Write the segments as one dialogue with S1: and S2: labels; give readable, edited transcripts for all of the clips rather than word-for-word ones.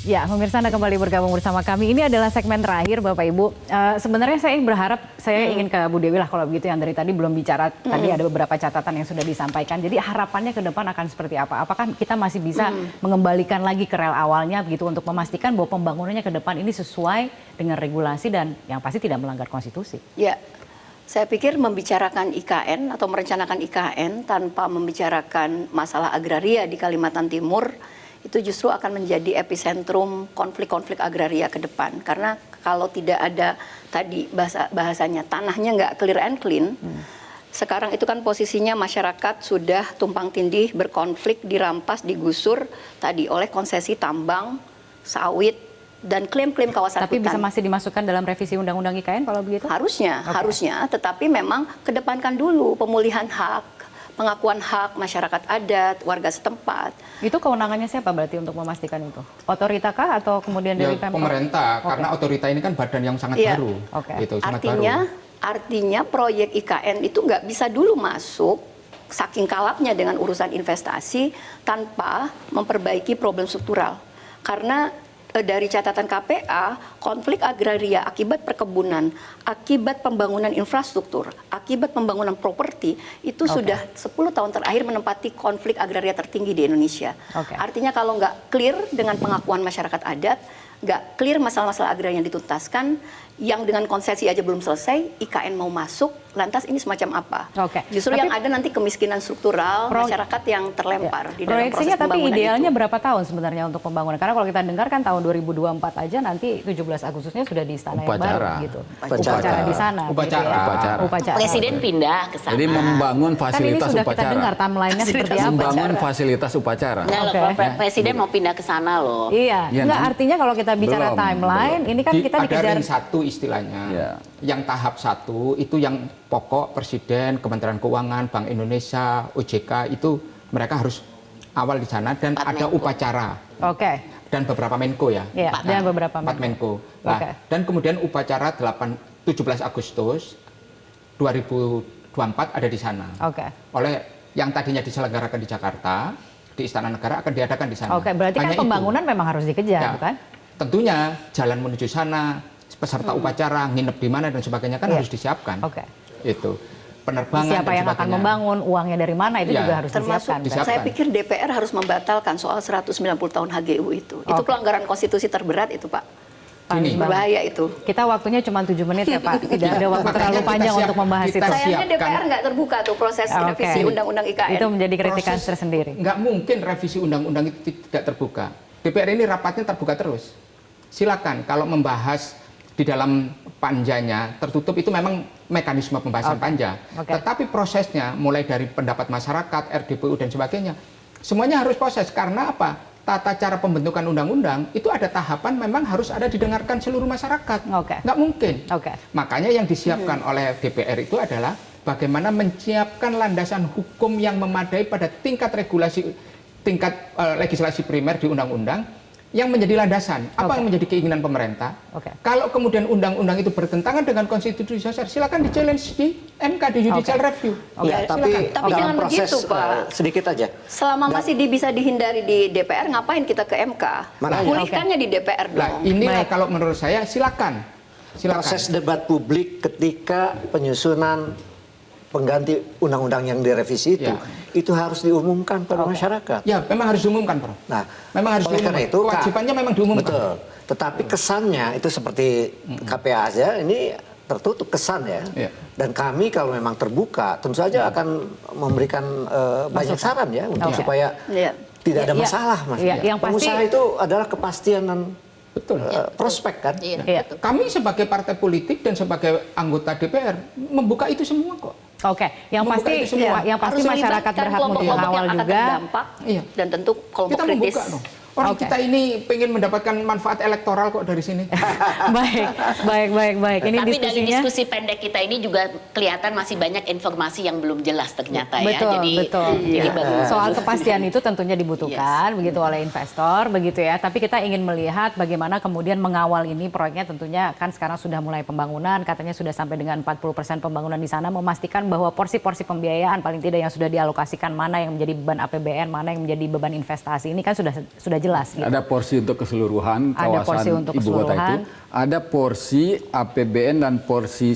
S1: Ya, pemirsa Anda kembali bergabung bersama kami. Ini adalah segmen terakhir, Bapak Ibu. Sebenarnya saya berharap, saya ingin ke Bu Dewi lah kalau begitu, yang dari tadi belum bicara. Tadi ada beberapa catatan yang sudah disampaikan. Jadi harapannya ke depan akan seperti apa? Apakah kita masih bisa mengembalikan lagi ke rel awalnya begitu untuk memastikan bahwa pembangunannya ke depan ini sesuai dengan regulasi dan yang pasti tidak melanggar konstitusi?
S2: Ya, saya pikir membicarakan IKN atau merencanakan IKN tanpa membicarakan masalah agraria di Kalimantan Timur itu justru akan menjadi epicentrum konflik-konflik agraria ke depan. Karena kalau tidak ada tadi bahasanya tanahnya nggak clear and clean, sekarang itu kan posisinya masyarakat sudah tumpang tindih, berkonflik, dirampas, digusur tadi oleh konsesi tambang, sawit, dan klaim-klaim kawasan
S1: Tapi
S2: hutan.
S1: bisa masih dimasukkan dalam revisi Undang-Undang IKN kalau begitu?
S2: Harusnya, tetapi memang kedepankan dulu pemulihan hak, pengakuan hak masyarakat adat, warga setempat.
S1: Itu kewenangannya siapa berarti untuk memastikan itu? Otorita kah atau kemudian dari Pemprov?
S3: Pemerintah, karena otorita ini kan badan yang sangat baru. Gitu,
S2: Artinya proyek IKN itu nggak bisa dulu masuk saking kalapnya dengan urusan investasi tanpa memperbaiki problem struktural. Karena dari catatan KPA, konflik agraria akibat perkebunan, akibat pembangunan infrastruktur, akibat pembangunan properti, itu sudah 10 tahun terakhir menempati konflik agraria tertinggi di Indonesia. Artinya kalau nggak clear dengan pengakuan masyarakat adat, nggak clear masalah-masalah agraria yang dituntaskan, yang dengan konsesi aja belum selesai, IKN mau masuk, lantas ini semacam apa? Justru yang ada nanti kemiskinan struktural, masyarakat yang terlempar di dalam proses pembangunan.
S1: Tapi idealnya berapa tahun sebenarnya untuk pembangunan? Karena kalau kita dengar kan tahun 2024 aja nanti 17 Agustusnya sudah di Istana yang baru gitu. Upacara di sana.
S4: Upacara. Presiden pindah ke sana.
S5: Jadi membangun
S1: kan ini
S5: fasilitas
S1: sudah
S5: upacara.
S1: Kita dengar timeline-nya seperti apa.
S5: Membangun fasilitas upacara.
S4: Presiden mau pindah ke sana loh.
S1: Iya, enggak artinya kalau kita bicara timeline, ini kan kita dikejar.
S3: Ada ring satu istilahnya. Yang tahap 1 itu yang pokok Presiden, Kementerian Keuangan, Bank Indonesia, OJK itu mereka harus awal di sana dan ada upacara. Dan beberapa Menko ya.
S1: Dan beberapa
S3: Menko. Dan kemudian upacara 17 Agustus 2024 ada di sana. Oleh yang tadinya diselenggarakan di Jakarta, di Istana Negara akan diadakan di sana.
S1: Berarti kan pembangunan memang harus dikejar, bukan?
S3: Tentunya jalan menuju sana, peserta upacara, nginep di mana dan sebagainya kan harus disiapkan. Itu penerbangan
S1: siapa yang akan membangun, uangnya dari mana itu juga harus disiapkan.
S2: Saya pikir DPR harus membatalkan soal 190 tahun HGU itu. Itu pelanggaran konstitusi terberat itu, Pak. Berbahaya itu.
S1: Kita waktunya cuma 7 menit ya Pak. Tidak ada waktu terlalu panjang untuk membahas itu.
S2: Sayangnya DPR nggak terbuka tuh proses revisi Undang-Undang IKN.
S1: Itu menjadi kritikan tersendiri.
S3: Nggak mungkin revisi Undang-Undang itu tidak terbuka. DPR ini rapatnya terbuka terus. Silakan kalau membahas di dalam panjanya tertutup itu memang mekanisme pembahasan panja. Tetapi prosesnya mulai dari pendapat masyarakat, RDPU dan sebagainya, semuanya harus proses. Karena apa? Tata cara pembentukan undang-undang itu ada tahapan memang harus ada didengarkan seluruh masyarakat. Nggak mungkin. Makanya yang disiapkan oleh DPR itu adalah bagaimana menyiapkan landasan hukum yang memadai pada tingkat regulasi, tingkat legislasi primer di undang-undang yang menjadi landasan. Apa yang menjadi keinginan pemerintah? Kalau kemudian undang-undang itu bertentangan dengan konstitusi dasar, silakan di-challenge di MK, di judicial review.
S2: Tapi jangan begitu, Pak.
S6: Sedikit aja.
S2: Selama masih bisa dihindari di DPR, ngapain kita ke MK? Pulihkannya di DPR dong.
S3: Inilah kalau menurut saya silakan.
S6: Proses debat publik ketika penyusunan pengganti undang-undang yang direvisi itu harus diumumkan pada masyarakat.
S3: Ya, memang harus diumumkan, Prof.
S6: Nah,
S3: memang harus diumumkan. Itu kewajibannya memang diumumkan.
S6: Betul. Tetapi kesannya itu seperti KPA aja, ini tertutup kesan ya. Dan kami kalau memang terbuka, tentu saja akan memberikan banyak saran ya untuk supaya tidak ada masalah, Mas. Pengusaha itu adalah kepastian dan prospek kan.
S3: Kami sebagai partai politik dan sebagai anggota DPR membuka itu semua kok.
S1: Yang pasti masyarakat berhak untuk mengawal juga.
S2: Dan tentu kelompok kritis.
S3: Orang kita ini pengen mendapatkan manfaat elektoral kok dari sini.
S1: Baik. Ini
S4: tapi dari diskusi pendek kita ini juga kelihatan masih banyak informasi yang belum jelas ternyata
S1: betul. Soal kepastian itu tentunya dibutuhkan begitu oleh investor begitu ya. Tapi kita ingin melihat bagaimana kemudian mengawal ini proyeknya, tentunya kan sekarang sudah mulai pembangunan, katanya sudah sampai dengan 40% pembangunan di sana, memastikan bahwa porsi-porsi pembiayaan paling tidak yang sudah dialokasikan mana yang menjadi beban APBN, mana yang menjadi beban investasi ini kan sudah jelas. Gitu.
S5: Ada porsi untuk keseluruhan
S1: Ada
S5: kawasan
S1: porsi untuk
S5: ibu kota itu.
S1: keseluruhan.
S5: Ada porsi APBN dan porsi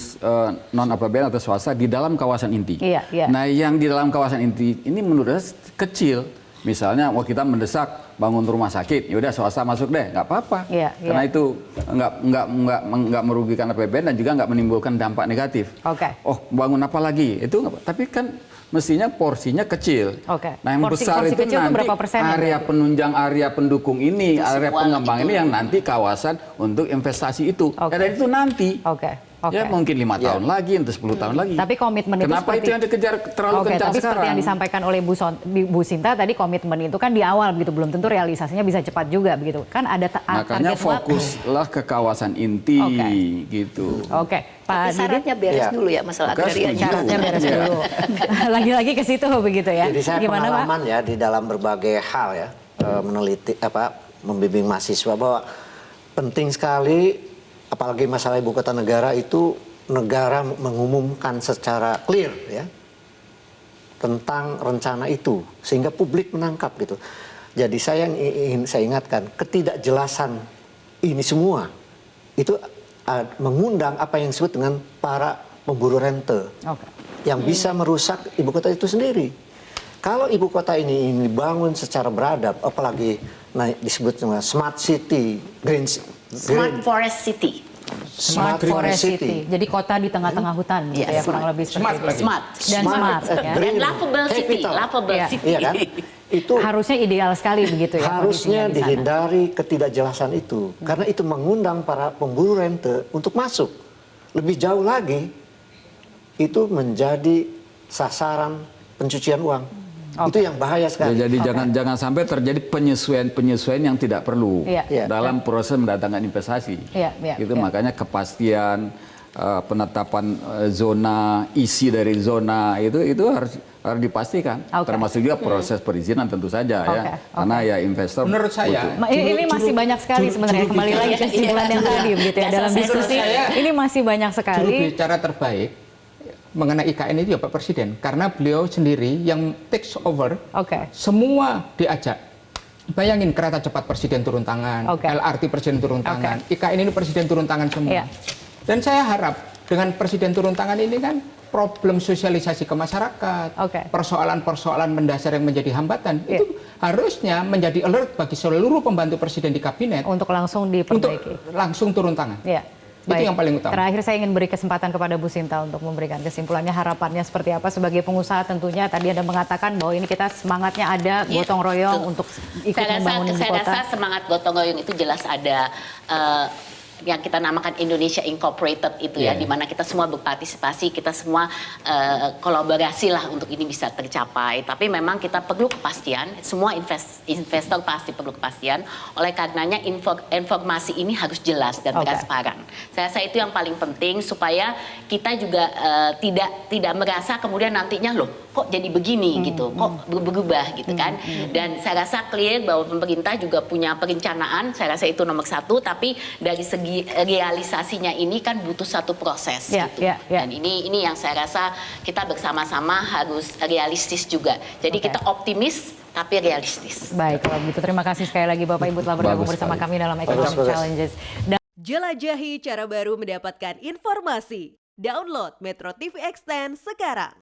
S5: non APBN atau swasta di dalam kawasan inti.
S1: Iya, iya.
S5: Nah, yang di dalam kawasan inti ini menurut saya kecil. Misalnya, kita mendesak bangun rumah sakit, yaudah swasta masuk deh, nggak apa-apa.
S1: Iya,
S5: Karena
S1: iya.
S5: itu nggak merugikan APBN dan juga nggak menimbulkan dampak negatif.
S1: Oke.
S5: Oh, bangun apa lagi? Itu nggak, tapi kan mestinya porsinya kecil.
S1: Oke.
S5: Nah, yang
S1: Porsi
S5: besar itu
S1: kecil itu
S5: nanti
S1: berapa persen ya,
S5: area
S1: berarti?
S5: penunjang, area pendukung ini,
S4: Itu
S5: area
S4: semua
S5: pengembang
S4: itu.
S5: ini yang nanti kawasan untuk investasi itu.
S1: Oke.
S5: Dan itu nanti.
S1: Oke. Oke.
S5: Ya mungkin 5 tahun lagi, entah 10 tahun lagi.
S1: Tapi komitmen itu
S5: Kenapa
S1: seperti-
S5: itu yang dikejar terlalu
S1: Oke,
S5: kencang
S1: tapi
S5: sekarang?
S1: seperti yang disampaikan oleh Bu Sinta tadi, komitmen itu kan di awal begitu, belum tentu realisasinya bisa cepat juga begitu. Kan ada
S5: Makanya
S1: target waktu.
S5: fokuslah ke kawasan inti
S1: Oke.
S5: gitu.
S1: Oke,
S2: Tapi
S1: Pak Didi,
S2: syaratnya beres
S6: Iya.
S2: dulu ya masalah
S5: Oke,
S2: agrarianya.
S5: setuju.
S1: syaratnya beres
S5: Iya.
S1: dulu. Lagi-lagi ke situ begitu ya.
S6: Jadi saya
S1: Gimana Pak?
S6: pengalaman ya di dalam berbagai hal ya, meneliti membimbing mahasiswa bahwa penting sekali, apalagi masalah ibu kota negara itu, negara mengumumkan secara clear ya tentang rencana itu sehingga publik menangkap gitu. Jadi saya ingin saya ingatkan, ketidakjelasan ini semua itu mengundang apa yang disebut dengan para pemburu rente
S1: Oke.
S6: yang bisa merusak ibu kota itu sendiri. Kalau ibu kota ini dibangun secara beradab, apalagi disebut dengan smart city,
S4: Smart Forest City.
S1: Smart Forest City. Jadi kota di tengah-tengah hutan gitu ya,
S4: Iya,
S1: kurang
S4: smart.
S1: lebih seperti
S3: Smart
S1: itu.
S3: lagi.
S4: Smart.
S1: Dan smart ya.
S4: Dan
S6: Green
S4: lovable city,
S6: capital.
S4: lovable
S1: Iya.
S4: city.
S6: Iya kan? Itu
S1: Harusnya ideal sekali begitu ya.
S6: harusnya
S1: kondisinya di sana.
S6: dihindari ketidakjelasan itu, karena itu mengundang para pemburu rente untuk masuk. Lebih jauh lagi, itu menjadi sasaran pencucian uang. Itu yang bahaya sekali.
S5: Ya, jadi jangan sampai terjadi penyesuaian yang tidak perlu
S1: Iya.
S6: Iya.
S5: dalam proses mendatangkan investasi.
S1: Iya, iya,
S5: Itu
S1: iya.
S5: makanya kepastian penetapan zona, isi dari zona itu harus dipastikan.
S1: Oke.
S5: Termasuk juga proses perizinan tentu saja ya.
S1: Oke,
S5: Karena ya investor
S3: Menurut saya,
S5: butuh.
S1: Ini masih banyak sekali sebenarnya, kembali lagi ke kesimpulan yang tadi begitu ya,
S4: Nggak
S1: dalam
S4: selesai.
S1: diskusi
S3: Menurut saya,
S1: ini masih banyak
S3: juru
S1: sekali.
S3: bicara terbaik mengenai IKN itu ya Pak Presiden, karena beliau sendiri yang takes over
S1: Oke.
S3: semua diajak. Bayangin kereta cepat Presiden turun tangan,
S1: Oke.
S3: LRT Presiden turun tangan, IKN ini Presiden turun tangan semua.
S1: Iya.
S3: Dan saya harap dengan Presiden turun tangan ini kan problem sosialisasi ke masyarakat,
S1: Oke.
S3: persoalan-persoalan mendasar yang menjadi hambatan,
S1: Iya.
S3: itu harusnya menjadi alert bagi seluruh pembantu Presiden di kabinet
S1: Untuk langsung
S3: untuk
S1: diperbaiki.
S3: langsung turun tangan.
S1: Ya.
S3: Itu yang paling utama.
S1: Terakhir saya ingin beri kesempatan kepada Bu Sinta untuk memberikan kesimpulannya, harapannya seperti apa sebagai pengusaha tentunya. Tadi Anda mengatakan bahwa ini kita semangatnya ada
S4: Iya,
S1: gotong royong
S4: betul.
S1: untuk ikut
S4: Saya
S1: membangun ibu
S4: rasa
S1: kota.
S4: semangat gotong royong itu jelas ada yang kita namakan Indonesia Incorporated itu ya,
S3: Iya.
S4: di mana kita semua berpartisipasi, kita semua kolaborasi lah untuk ini bisa tercapai. Tapi memang kita perlu kepastian, semua investor pasti perlu kepastian. Oleh karenanya informasi ini harus jelas dan
S1: Oke.
S4: transparan. Saya rasa itu yang paling penting supaya kita juga tidak merasa kemudian nantinya loh kok jadi begini gitu, kok berubah gitu kan. Dan saya rasa clear bahwa pemerintah juga punya perencanaan, saya rasa itu nomor satu, tapi dari segi realisasinya ini kan butuh satu proses
S1: Ya,
S4: gitu.
S1: ya, ya.
S4: Dan ini yang saya rasa kita bersama-sama harus realistis juga. Jadi
S1: Oke.
S4: kita optimis tapi realistis.
S1: Baik, kalau begitu terima kasih sekali lagi Bapak Ibu telah bergabung
S5: Bagus
S1: bersama
S5: sekali.
S1: kami dalam Economic
S6: Bagus.
S1: Challenges.
S7: Jelajahi cara baru mendapatkan informasi. Download Metro TV Extend sekarang.